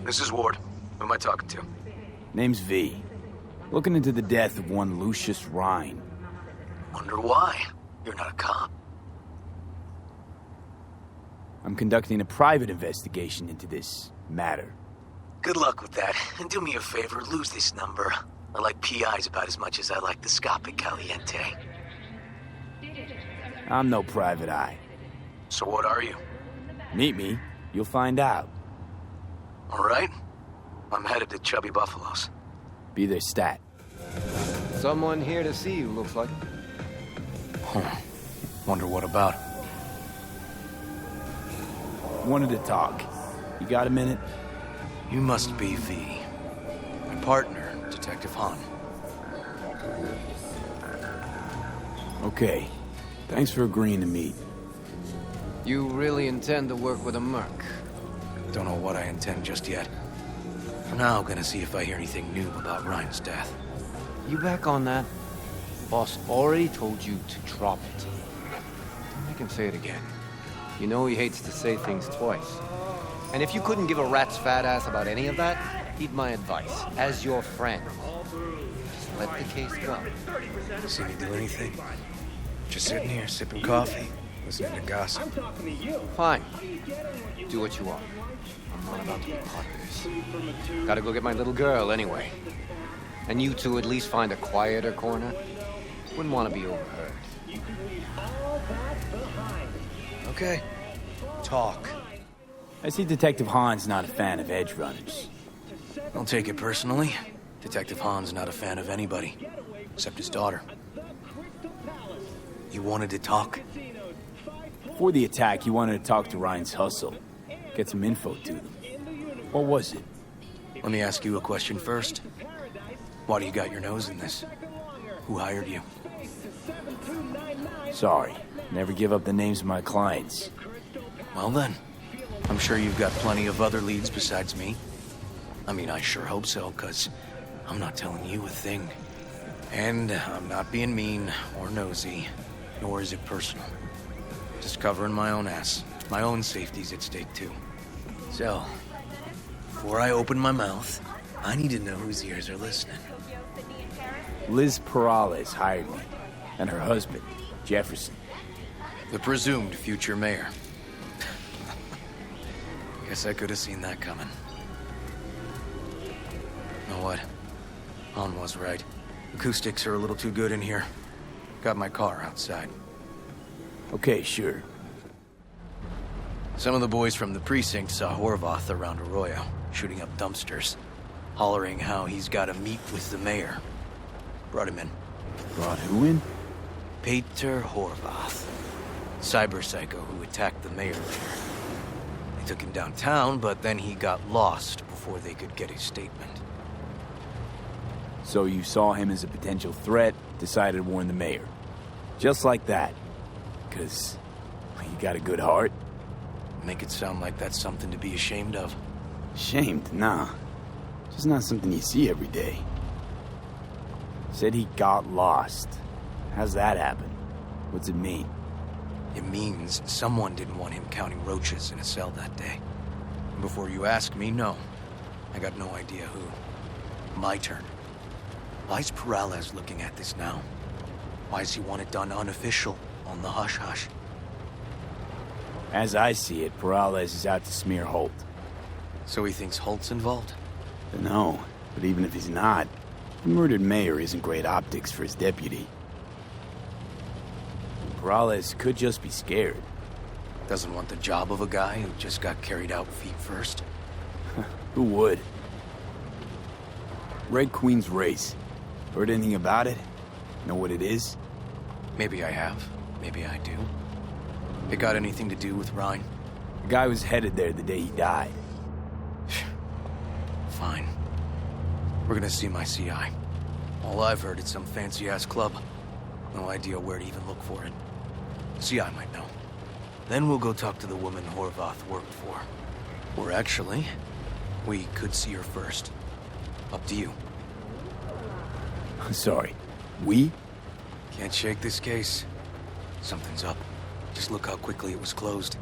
This is Ward. Who am I talking to? Name's V. Looking into the death of one Lucius Rhine. Wonder why? You're not a cop. I'm conducting a private investigation into this matter. Good luck with that. And do me a favor, lose this number. I like PIs about as much as I like the Scopic Caliente. I'm no private eye. So what are you? Meet me, you'll find out. All right. I'm headed to Chubby Buffalo's. Be their stat. Someone here to see you, looks like. Wonder what about? Wanted to talk. You got a minute? You must be V. My partner, Detective Hahn. Okay. Thanks for agreeing to meet. You really intend to work with a merc? Don't know what I intend just yet. For now, gonna see if I hear anything new about Ryan's death. You back on that? Boss already told you to drop it. I can say it again. You know he hates to say things twice. And if you couldn't give a rat's fat ass about any of that, heed my advice. As your friend, just let the case go. See me do anything? Just sitting here, sipping coffee, listening to gossip. Fine. Do what you want. I'm not about to be part of this. Gotta go get my little girl anyway. And you two at least find a quieter corner. Wouldn't want to be overheard. Okay. Talk. I see Detective Hahn's not a fan of edge runners. Don't take it personally. Detective Hahn's not a fan of anybody, except his daughter. You wanted to talk? Before the attack, you wanted to talk to Ryan's hustle. Get some info to them. What was it? Let me ask you a question first. Why do you got your nose in this? Who hired you? Sorry. Never give up the names of my clients. Well then, I'm sure you've got plenty of other leads besides me. I mean, I sure hope so, because I'm not telling you a thing. And I'm not being mean or nosy, nor is it personal. Just covering my own ass. My own safety's at stake, too. So, before I open my mouth, I need to know whose ears are listening. Liz Perales hired me, and her husband, Jefferson. The presumed future mayor. Guess I could have seen that coming. Know what? Hahn was right. Acoustics are a little too good in here. Got my car outside. Okay, sure. Some of the boys from the precinct saw Horvath around Arroyo, shooting up dumpsters, hollering how he's got to meet with the mayor. Brought him in. Brought who in? Peter Horvath. Cyber psycho who attacked the mayor later. They took him downtown, but then he got lost before they could get his statement. So you saw him as a potential threat, decided to warn the mayor. Just like that. 'Cause you got a good heart. Make it sound like that's something to be ashamed of. Ashamed? Nah. Just not something you see every day. Said he got lost. How's that happen? What's it mean? It means someone didn't want him counting roaches in a cell that day. And before you ask me, no. I got no idea who. My turn. Why's Perales looking at this now? Why does he want it done unofficial, on the hush-hush? As I see it, Perales is out to smear Holt. So he thinks Holt's involved? No, but even if he's not, the murdered mayor isn't great optics for his deputy. Perales could just be scared. Doesn't want the job of a guy who just got carried out feet first? Who would? Red Queen's race. Heard anything about it? Know what it is? Maybe I have. Maybe I do. It got anything to do with Ryan? The guy was headed there the day he died. Fine. We're gonna see my CI. All I've heard is some fancy-ass club. No idea where to even look for it. CI might know. Then we'll go talk to the woman Horvath worked for. Or actually, we could see her first. Up to you. Sorry. We? Can't shake this case. Something's up. Just look how quickly it was closed.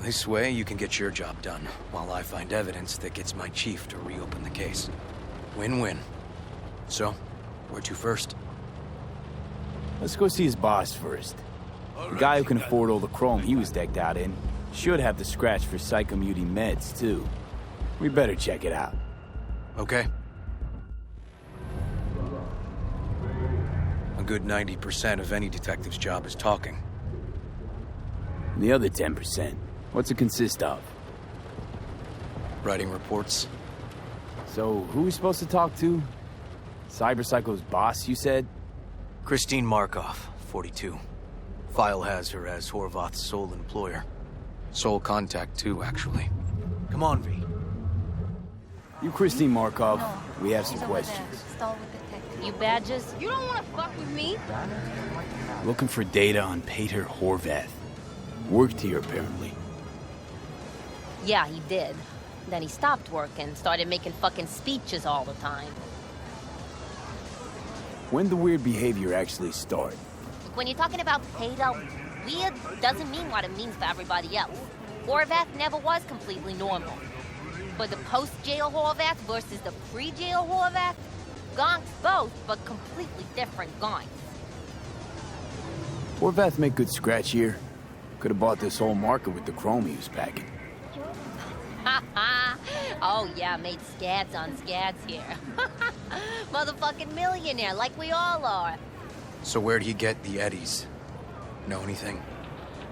This way, you can get your job done, while I find evidence that gets my chief to reopen the case. Win-win. So, where to first? Let's go see his boss first. The guy who can afford all the chrome he was decked out in should have the scratch for psychomuting meds, too. We better check it out. Okay. A good 90% of any detective's job is talking. And the other 10%, what's it consist of? Writing reports. So, who are we supposed to talk to? Cyberpsycho's boss, you said? Christine Markov, 42. File has her as Horvath's sole employer. Sole contact, too, actually. Come on, V. You Christine Markov, we have some questions. You badges? You don't want to fuck with me? Looking for data on Peter Horvath. Worked here, apparently. Yeah, he did. Then he stopped working, started making fucking speeches all the time. When the weird behavior actually start? When you're talking about Peter, weird doesn't mean what it means for everybody else. Horvath never was completely normal. But the post-jail Horvath versus the pre-jail Horvath, gonks both, but completely different gonks. Horvath make good scratch here. Could have bought this whole market with the chrome he was packing. Oh yeah, made scads on scads here. Motherfucking millionaire, like we all are. So where'd he get the eddies? Know anything?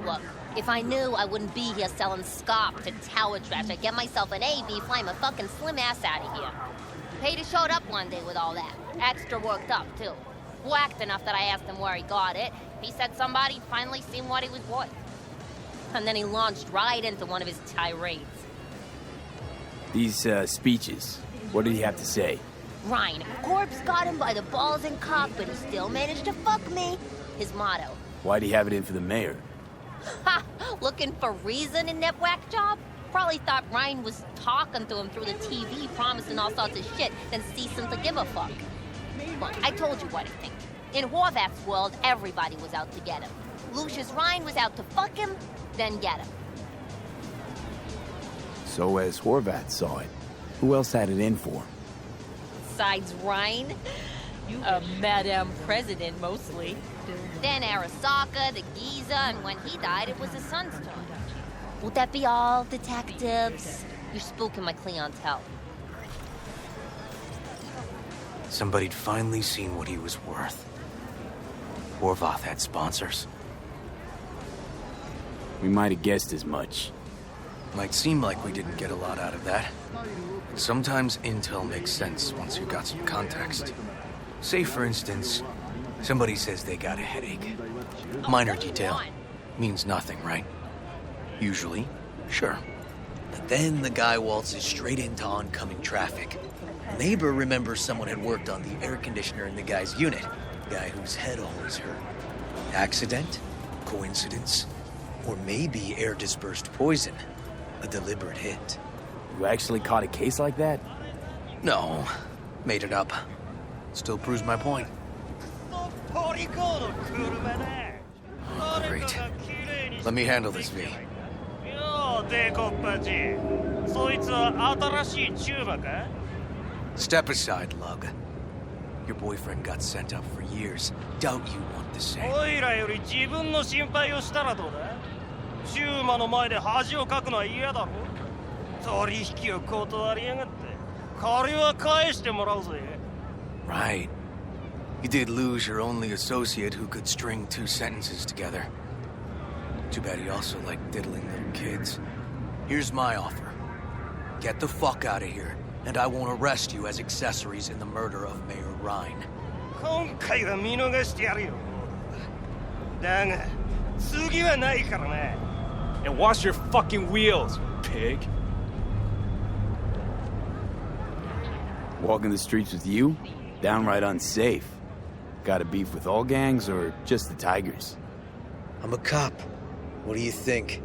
Look, if I knew, I wouldn't be here selling scarf to tower trash. I'd get myself an AV, fly my fucking slim ass out of here. Peter showed up one day with all that. Extra worked up, too. Whacked enough that I asked him where he got it. He said somebody finally seen what he was worth. And then he launched right into one of his tirades. These, speeches, what did he have to say? Ryan, corpse got him by the balls and cock, but he still managed to fuck me. His motto. Why'd he have it in for the mayor? Ha! Looking for reason in that whack job? Probably thought Ryan was talking to him through the TV, promising all sorts of shit, then ceasing to give a fuck. Look, I told you what I think. In Horvath's world, everybody was out to get him. Lucius Ryan was out to fuck him, then get him. So as Horvath saw it, who else had it in for him? Besides Ryan, a Madame President mostly. Then Arasaka, the Giza, and when he died, it was his son's turn. Would that be all, detectives? You're spooking my clientele. Somebody'd finally seen what he was worth. Horvath had sponsors. We might have guessed as much. Might seem like we didn't get a lot out of that. Sometimes intel makes sense once you've got some context. Say, for instance, somebody says they got a headache. Minor detail. Means nothing, right? Usually, sure. But then the guy waltzes straight into oncoming traffic. A neighbor remembers someone had worked on the air conditioner in the guy's unit. The guy whose head always hurt. Accident? Coincidence? Or maybe air-dispersed poison. A deliberate hit. You actually caught a case like that? No. Made it up. Still proves my point. Oh, great. Let me handle this, V. Step aside, Lug. Your boyfriend got sent up for years. Doubt you want the same. おいらより自分の心配をしたらどうだ？シューマの前で恥をかくのは嫌だろ？取引を断りやがって。借りは返してもらうぜ。Right. You did lose your only associate who could string two sentences together. Too bad he also liked diddling little kids. Here's my offer. Get the fuck out of here, and I won't arrest you as accessories in the murder of Mayor Ryan. 今回は見逃してやるよ。だが、次はないからな。And wash your fucking wheels, pig. Walking the streets with you? Downright unsafe. Got a beef with all gangs or just the Tigers? I'm a cop. What do you think?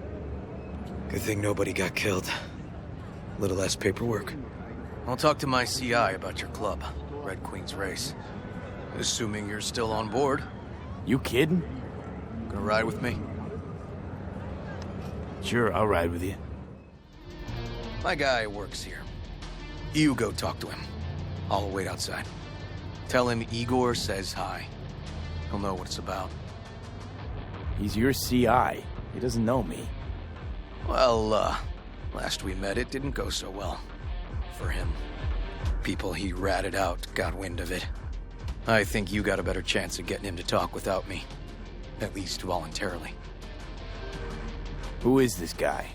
Good thing nobody got killed. Little less paperwork. I'll talk to my CI about your club, Red Queen's Race. Assuming you're still on board. You kidding? Gonna ride with me? Sure, I'll ride with you. My guy works here. You go talk to him. I'll wait outside. Tell him Igor says hi. He'll know what it's about. He's your CI. He doesn't know me. Well, last we met, it didn't go so well. For him. People he ratted out got wind of it. I think you got a better chance of getting him to talk without me. At least voluntarily. Who is this guy?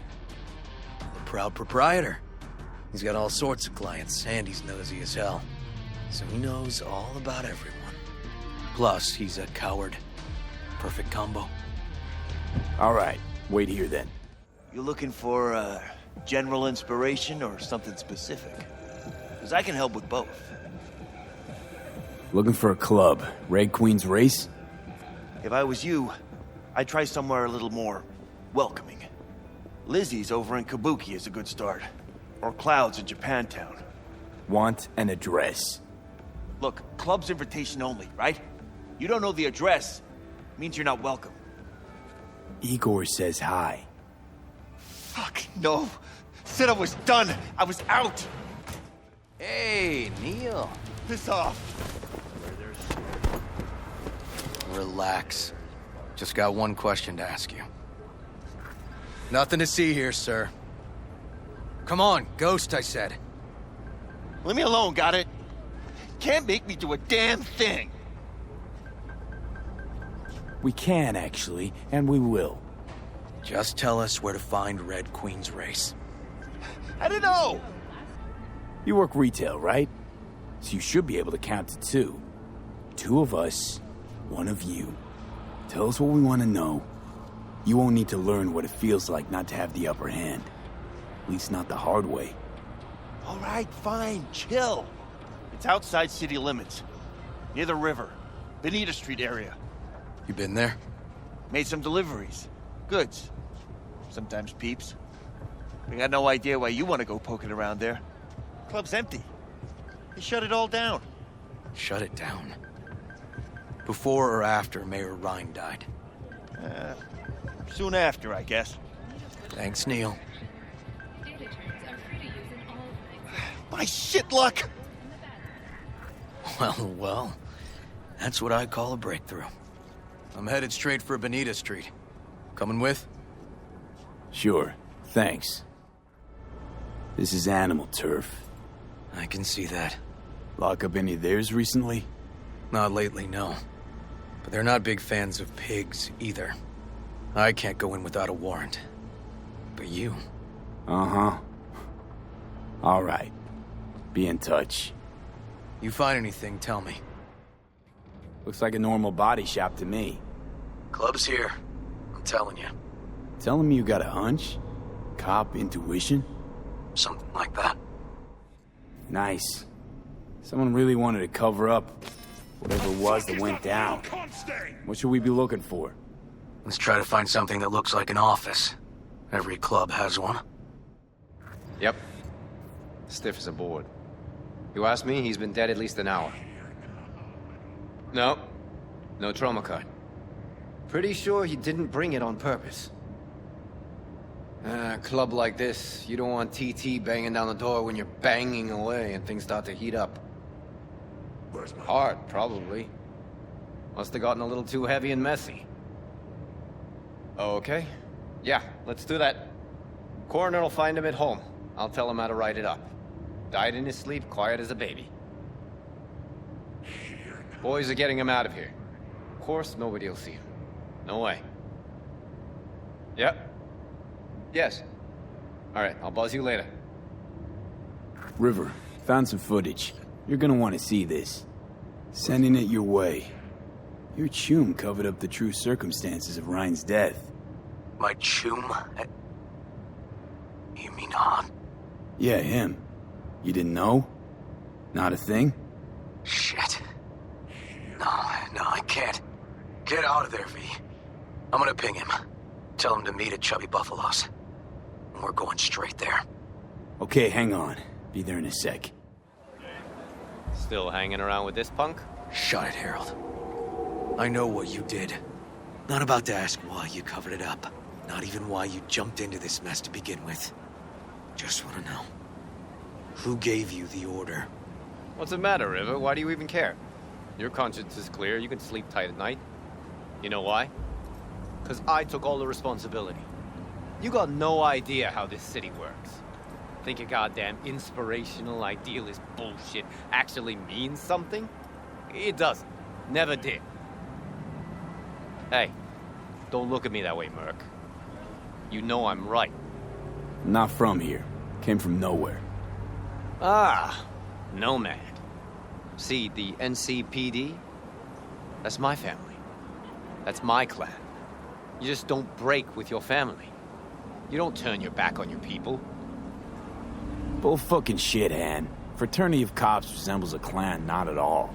The proud proprietor. He's got all sorts of clients, and he's nosy as hell. So he knows all about everyone. Plus, he's a coward. Perfect combo. All right, wait here then. You looking for, general inspiration or something specific? Because I can help with both. Looking for a club. Red Queen's Race? If I was you, I'd try somewhere a little more welcoming. Lizzie's over in Kabuki is a good start. Or Clouds in Japantown. Want an address. Look, club's invitation only, right? You don't know the address, means you're not welcome. Igor says hi. Fuck, no. Said I was done. I was out. Hey, Neil. Piss off. Relax. Just got one question to ask you. Nothing to see here, sir. Come on, Ghost, I said. Leave me alone, got it? Can't make me do a damn thing. We can, actually, and we will. Just tell us where to find Red Queen's Race. I don't know. You work retail, right? So you should be able to count to two. Two of us, one of you. Tell us what we want to know. You won't need to learn what it feels like not to have the upper hand. At least not the hard way. All right, fine, chill. It's outside city limits. Near the river. Bonita Street area. You been there? Made some deliveries. Goods. Sometimes peeps. I got no idea why you want to go poking around there. Club's empty. They shut it all down. Shut it down. Before or after Mayor Rhine died? Soon after, I guess. Thanks, Neil. My shit luck! Well, that's what I call a breakthrough. I'm headed straight for Bonita Street. Coming with? Sure, thanks. This is animal turf. I can see that. Lock up any of theirs recently? Not lately, no. But they're not big fans of pigs, either. I can't go in without a warrant. But you... Uh-huh. All right. Be in touch. You find anything, tell me. Looks like a normal body shop to me. Club's here. I'm telling you. Telling me you got a hunch? Cop intuition? Something like that. Nice. Someone really wanted to cover up whatever it was that went down. What should we be looking for? Let's try to find something that looks like an office. Every club has one. Yep. Stiff as a board. You ask me, he's been dead at least an hour. No. No trauma card. Pretty sure he didn't bring it on purpose. A club like this, you don't want TT banging down the door when you're banging away and things start to heat up. Hard, probably. Must have gotten a little too heavy and messy. Okay. Yeah, let's do that. Coroner will find him at home. I'll tell him how to write it up. Died in his sleep, quiet as a baby. Boys are getting him out of here. Of course, nobody will see him. No way. Yep. Yes. All right, I'll buzz you later. River, found some footage. You're gonna want to see this. Sending it your way. Your chum covered up the true circumstances of Ryan's death. My chum? You mean Han? Yeah, him. You didn't know? Not a thing? Shit. No, I can't. Get out of there, V. I'm gonna ping him. Tell him to meet at Chubby Buffalo's. We're going straight there. Okay, hang on. Be there in a sec. Still hanging around with this punk? Shut it, Harold. I know what you did. Not about to ask why you covered it up. Not even why you jumped into this mess to begin with. Just want to know. Who gave you the order? What's the matter, River? Why do you even care? Your conscience is clear. You can sleep tight at night. You know why? Because I took all the responsibility. You got no idea how this city works. Think a goddamn inspirational, idealist bullshit actually means something? It doesn't. Never did. Hey, don't look at me that way, Merc. You know I'm right. Not from here. Came from nowhere. Ah, Nomad. See, the NCPD? That's my family. That's my clan. You just don't break with your family. You don't turn your back on your people. Bull fucking shit, Han. Fraternity of cops resembles a clan, not at all.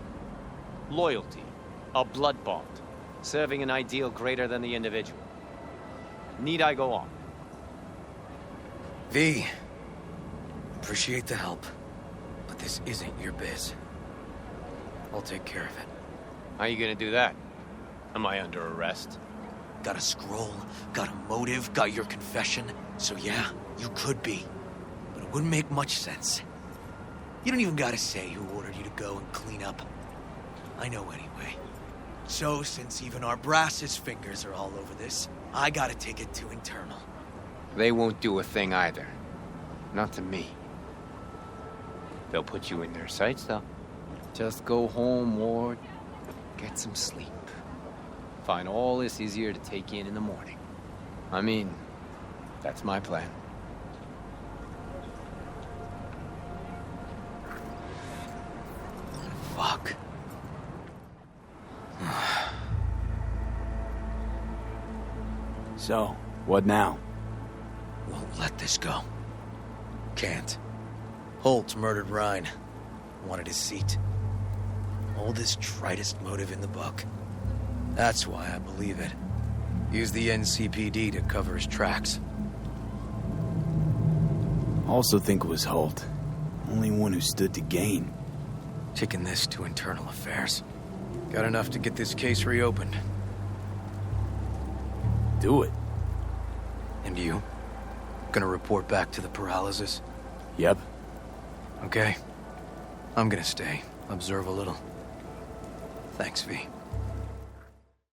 Loyalty. A blood bond. Serving an ideal greater than the individual. Need I go on? V. Appreciate the help, but this isn't your biz. I'll take care of it. How you gonna do that? Am I under arrest? Got a scroll, got a motive, got your confession. So yeah, you could be. But it wouldn't make much sense. You don't even gotta say who ordered you to go and clean up. I know anyway. So, since even our brass's fingers are all over this, I gotta take it to internal. They won't do a thing either. Not to me. They'll put you in their sights, though. Just go home, Ward. Get some sleep. Find all this easier to take in the morning. I mean, that's my plan. Fuck. So, what now? Won't let this go. Can't. Holt murdered Rhine. Wanted his seat. Oldest, tritest motive in the book. That's why I believe it. Use the NCPD to cover his tracks. Also think it was Holt. Only one who stood to gain. Taking this to internal affairs. Got enough to get this case reopened. Do it. And you? Gonna report back to the paralysis? Yep. Okay. I'm gonna stay. Observe a little. Thanks, V.